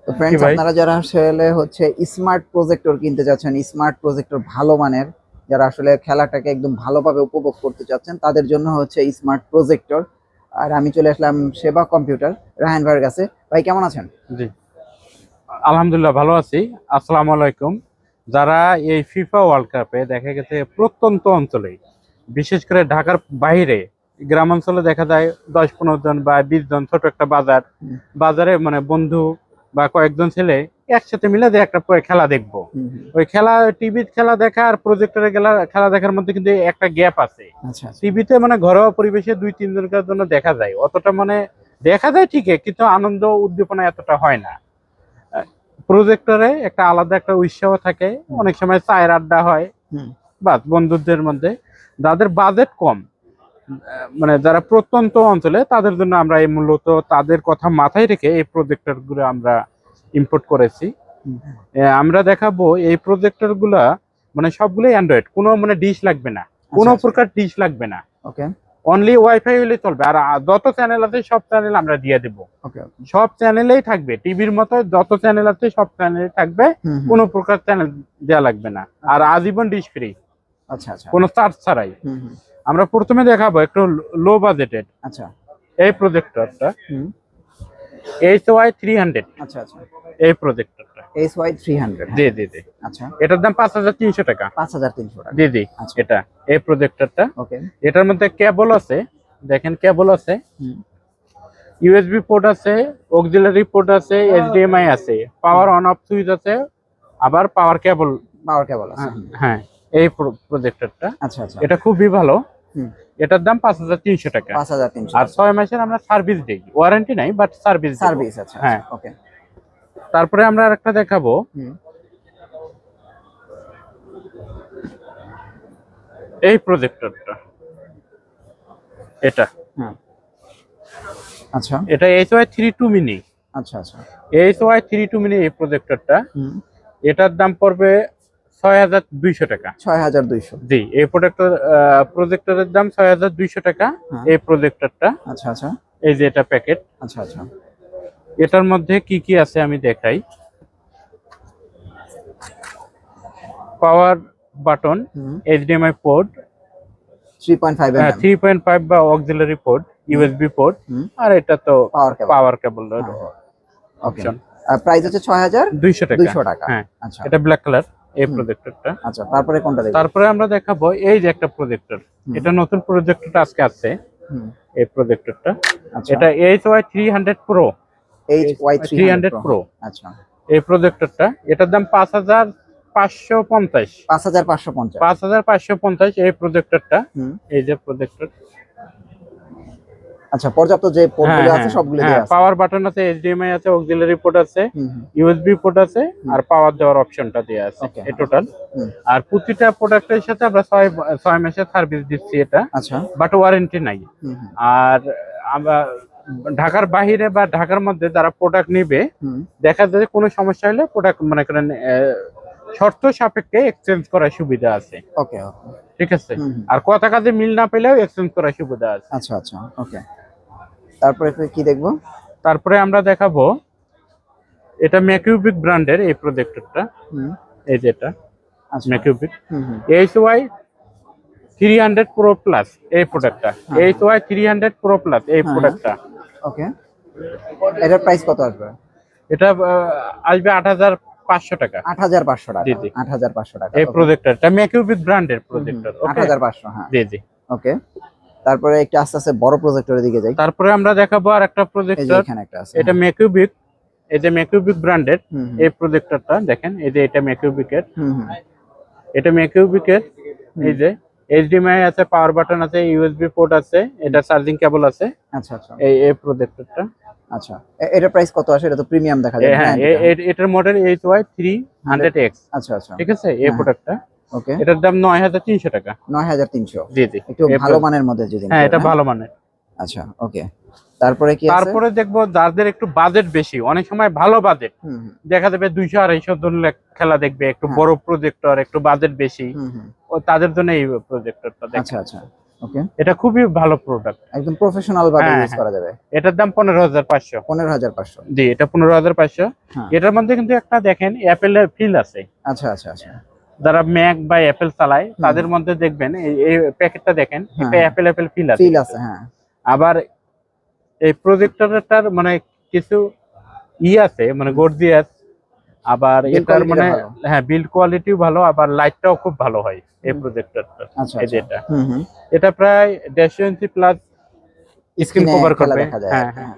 তো ফ্রেন্ডস, আপনারা যারা আসলে হচ্ছে স্মার্ট প্রজেক্টর কিনতে যাচ্ছেন, স্মার্ট প্রজেক্টর ভালো মানের, যারা আসলে খেলাটাকে একদম ভালোভাবে উপভোগ করতে চাচ্ছেন, তাদের জন্য হচ্ছে স্মার্ট প্রজেক্টর। আর আমি চলে আসলাম সেবা কম্পিউটার রায়হান ভাইয়ের কাছে। ভাই কেমন আছেন? জি, আলহামদুলিল্লাহ ভালো আছি। আসসালামু আলাইকুম। যারা এই ফিফা ওয়ার্ল্ড কাপে দেখা গেছে প্রত্যন্ত অঞ্চলে, বিশেষ করে ঢাকার বাইরে গ্রামাঞ্চলে দেখা যায় 10-15 জন বা 20 জন, ছোট একটা বাজারে মানে বন্ধু বা কয়েকজন ছেলে একসাথে মিলে যে একটা খেলা দেখবো। ওই খেলা, টিভির খেলা দেখা আর প্রজেক্টরে খেলা দেখার মধ্যে কিন্তু একটা গ্যাপ আছে। টিভিতে মানে ঘরোয়া পরিবেশে 2-3 জনের জন্য দেখা যায়, অতটা মানে দেখা যায় ঠিকই, কিন্তু আনন্দ উদ্দীপনা এতটা হয় না। প্রজেক্টরে একটা আলাদা একটা উৎসাহ থাকে, অনেক সময় চায়ের আড্ডা হয় বাস বন্ধুদের মধ্যে। যাদের বাজেট কম, মানে যারা প্রত্যন্ত অঞ্চলে, তাদের জন্য আমরা এই মূলত তাদের কথা মাথায় রেখে এই প্রজেক্টর গুলো আমরা ইম্পোর্ট করেছি। আমরা দেখাবো এই প্রজেক্টর গুলা মানে সবগুলোই অ্যান্ড্রয়েড, কোনো মানে ডিশ লাগবে না, কোনো প্রকার ডিশ লাগবে না। ওকে, অনলি ওয়াইফাই হলে চলবে। আর যত চ্যানেল আছে সব চ্যানেল আমরা দিয়ে দেবো। সব চ্যানেলেই থাকবে, টিভির মতো যত চ্যানেল আছে সব চ্যানেলে থাকবে, কোনো প্রকার চ্যানেল দেওয়া লাগবে না। আর আজীবন ডিশ ফ্রি, কোনো চার্জ ছাড়াই। আমরা প্রথমে দেখাবো একটু লো বাজেটের এই প্রজেক্টরটা, HY300। এই প্রজেক্টরটা HY300। জি জি জি। এটার দাম 5300 টাকা। 5300 টাকা। জি জি। এটা এই প্রজেক্টরটা। এটার মধ্যে কেবল আছে, দেখেন কেবল আছে, ইউএসবি পোর্ট আছে, অক্সিলারি পোর্ট আছে, এইচডিএমআই আছে, পাওয়ার অন অফ সুইচ আছে, আবার পাওয়ার কেবল আছে। হ্যাঁ, এই প্রজেক্টরটা এটা খুবই ভালো। এটার দাম 5300 টাকা। 5300। আর 6 মাসের আমরা সার্ভিস দিই, ওয়ারেন্টি নাই বাট সার্ভিস আছে। হ্যাঁ, ওকে। তারপরে আমরা আরেকটা দেখাবো, এই প্রজেক্টরটা। এটা এটা HY32 মিনি। HY32 মিনি এই প্রজেক্টরটা। এটার দাম পড়বে 6200 টাকা। 6200। জি, এই প্রজেক্টরের দাম 6200 টাকা। এই প্রজেক্টরটা। এই যে এটা প্যাকেট। এটার মধ্যে কি কি আছে আমি দেখাই। পাওয়ার বাটন, এইচডিএমআই পোর্ট 3.5 বা অক্সিলারি পোর্ট, ইউএসবি পোর্ট, আর এটা তো পাওয়ার কেবল অপশন। প্রাইস হচ্ছে 6200 টাকা। হ্যাঁ, এটা ব্ল্যাক কালার এই প্রজেক্টরটা। তারপরে কোনটা দেখব? তারপরে আমরা দেখাবো এই যে একটা প্রজেক্টর, এটা নতুন প্রজেক্টরটা আজকে আছে। এই প্রজেক্টরটা, এটা HY300 Pro। HY300 Pro। এই প্রজেক্টরটা, এটার দাম 5550। 5550 এই প্রজেক্টরটা। এই যে প্রজেক্টর, পর্যাপ্ত যে পোর্টগুলো আছে সবগুলো দেয়া আছে। পাওয়ার বাটন আছে, এইচডিএমআই আছে, অক্সিলারি পোর্ট আছে, ইউএসবি পোর্ট আছে, আর পাওয়ার দেওয়ার অপশনটা দেয়া আছে। এই টোটাল। আর প্রতিটা প্রোডাক্টের সাথে আমরা 6 মাসের সার্ভিস দিচ্ছি এটা, বাট ওয়ারেন্টি নাই। আর আমরা ঢাকার বাইরে বা ঢাকার মধ্যে যারা প্রোডাক্ট নেবে, দেখা যায় কোনো সমস্যা হলে প্রোডাক্ট মনে করেন শর্ত সাপেক্ষে এক্সচেঞ্জ করার সুবিধা আছে। ঠিক আছে। আর কথা কাজে মিল না পেলেও এক্সচেঞ্জ করার সুবিধা আছে। ওকে। তারপরে কি দেখবো? তারপরে আমরা দেখাবো, এটা ম্যাকিউবিক ব্র্যান্ডের এই প্রজেক্টরটা। এই যে এটা ম্যাকিউবিক HY300 Pro Plus এই প্রোডাক্টটা। HY300 Pro Plus এই প্রোডাক্টটা। ওকে। এটার প্রাইস কত আসবে? এটা আসবে 8500 টাকা। 8500 টাকা। জি জি, 8500 টাকা। এই প্রজেক্টরটা ম্যাকিউবিক ব্র্যান্ডের প্রজেক্টর। 8500। হ্যাঁ, জি জি। ওকে। তারপরে একটা আস্তে আস্তে বড় প্রজেক্টরের দিকে যাই। তারপরে আমরা দেখাবো আর একটা প্রজেক্টর, এখানে একটা আছে। এটা ম্যাকিউবিক, এই যে ম্যাকিউবিক ব্র্যান্ডের এই প্রজেক্টরটা দেখেন। এই যে এটা ম্যাকিউবিকের, এটা ম্যাকিউবিকের। এই যে এইচডিএমআই আছে, পাওয়ার বাটন আছে, ইউএসবি পোর্ট আছে, এটা চার্জিং কেবল আছে। এই প্রজেক্টরটা। এটার প্রাইস কত আসে? এটা তো প্রিমিয়াম দেখা যায়। হ্যাঁ, এটার মডেল HY300X। ঠিক আছে। এই প্রোডাক্টটা, ওকে, এটার দাম 9300 টাকা। 9300। জি জি, একটু ভালো মানের মধ্যে যদি। হ্যাঁ, এটা ভালো মানের। ওকে। তারপরে কি আছে? তারপরে দেখবো যাদের একটু বাজেট বেশি, অনেক সময় ভালো বাজেট, দেখা যাবে 200-250 জন খেলা দেখবে, একটু বড় প্রজেক্টর, একটু বাজেট বেশি, ও তাদের জন্য এই প্রজেক্টরটা দেখেন। ওকে, এটা খুবই ভালো প্রোডাক্ট, একদম প্রফেশনাল ভাবে হ্যাঁ, ইউজ করা যাবে। এটার দাম 15,500। 15,500। জি, এটা 15,500। হ্যাঁ। এটার মধ্যে কিন্তু একটা দেখেন অ্যাপেলের ফিল আছে। আচ্ছা আচ্ছা আচ্ছা। যারা ম্যাক বা অ্যাপেল চালায় তাদের মধ্যে দেখবেন এই প্যাকেটটা দেখেন, একটা অ্যাপেল ফিল আছে, ফিল আছে, হ্যাঁ। আবার এই প্রজেক্টরটার মানে কিছু আছে, মানে গর্জিয়াস, আবার Build এটার quality মানে টা ভালো। হ্যাঁ বিল্ড কোয়ালিটিও ভালো, আবার লাইটটাও খুব ভালো হয় এই প্রজেক্টরটা। আচ্ছা এই যে আচ্ছা। এটা এটা প্রায় 1.5 ইঞ্চি প্লাস স্ক্রিন স্ক্রিনে কভার খেলা করবে। দেখা যায়। হ্যাঁ হ্যাঁ,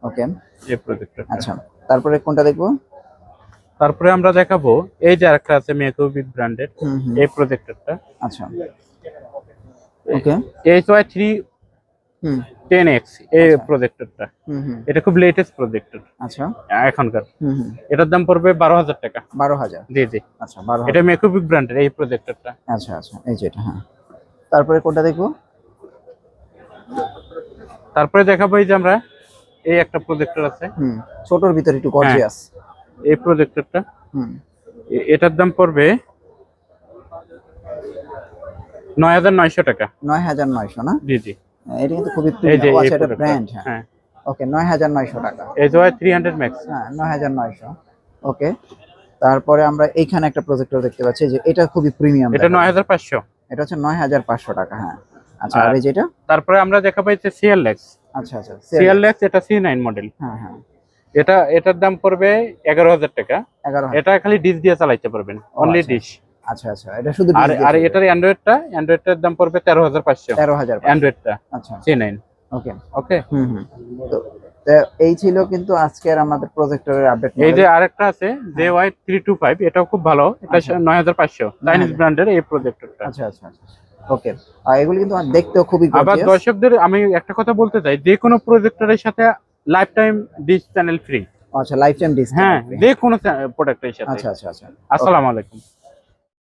ওকে, এই প্রজেক্টরটা। আচ্ছা, তারপরে কোনটা দেখবো? তারপরে আমরা দেখাবো এই যে আরেকটা আছে মেকোবিক ব্র্যান্ডের এই প্রজেক্টরটা। আচ্ছা, ওকে, HY3 হুম 10X এই আচ্ছা। প্রজেক্টরটা। হুম এটা খুব লেটেস্ট প্রজেক্টর আচ্ছা, এখনকার। হুম এটার দাম পড়বে 12,000 টাকা। 12,000। জি জি, আচ্ছা, 12,000। এটা মেকোবিক ব্র্যান্ডের এই প্রজেক্টরটা। আচ্ছা আচ্ছা, এই যে এটা, হ্যাঁ। তারপরে কোনটা দেখবো? তারপরে দেখাবো এই যে আমরা এই একটা প্রজেক্টর আছে, ছোটর ভিতরে একটু গর্জিয়াস। এই প্রজেক্টরটা। এটার দাম পড়বে 9,900 টাকা। 9,900 না? জি জি, এটা কিন্তু খুবই এই যে প্রিমিয়াম। এই আচ্ছা, এটা প্রজেক্টর। ব্র্যান্ড, হ্যাঁ। হ্যাঁ, ওকে, 9,900 টাকা। HY300 Max। হ্যাঁ, 9,900। ওকে, তারপরে আমরা এইখানে একটা প্রজেক্টর দেখতে পাচ্ছি যে এটা খুবই প্রিমিয়াম। এটা 9,500। এটা হচ্ছে 9,500 টাকা, হ্যাঁ। আচ্ছা, আর এই যেটা? তারপরে আমরা দেখাবো এই যে CLX। আচ্ছা আচ্ছা, CLX এটা C9 মডেল। হ্যাঁ হ্যাঁ, এটার দাম পড়বে 11,000 টাকা। 11,000। এটা খালি ডিশ দিয়ে চালাতে পারবেন, অনলি আচ্ছা। ডিশ। আচ্ছা আচ্ছা, এটা শুধু আর আর এটার অ্যান্ড্রয়েডটার দাম পড়বে 13,500। 13,000 অ্যান্ড্রয়েডটা আচ্ছা, C9। ওকে ওকে, তো এই ছিল কিন্তু আজকের আমাদের প্রজেক্টরের আপডেট। এই যে আরেকটা আছে JY325, এটাও খুব ভালো। এটা 9,500 চাইনিজ ব্র্যান্ডের এই প্রজেক্টরটা। আচ্ছা আচ্ছা, ওকে। আর এগুলো কিন্তু দেখতেও খুবই আবার গর্জিয়াস। দর্শকদের আমি একটা কথা বলতে চাই, যে কোনো প্রজেক্টরের সাথে life time dish channel free. আচ্ছা, লাইফ টাইম ডিসকাউন্ট। হ্যাঁ, যে কোনো প্রোডাক্টের সাথে। আচ্ছা আচ্ছা আচ্ছা, আসসালামু আলাইকুম।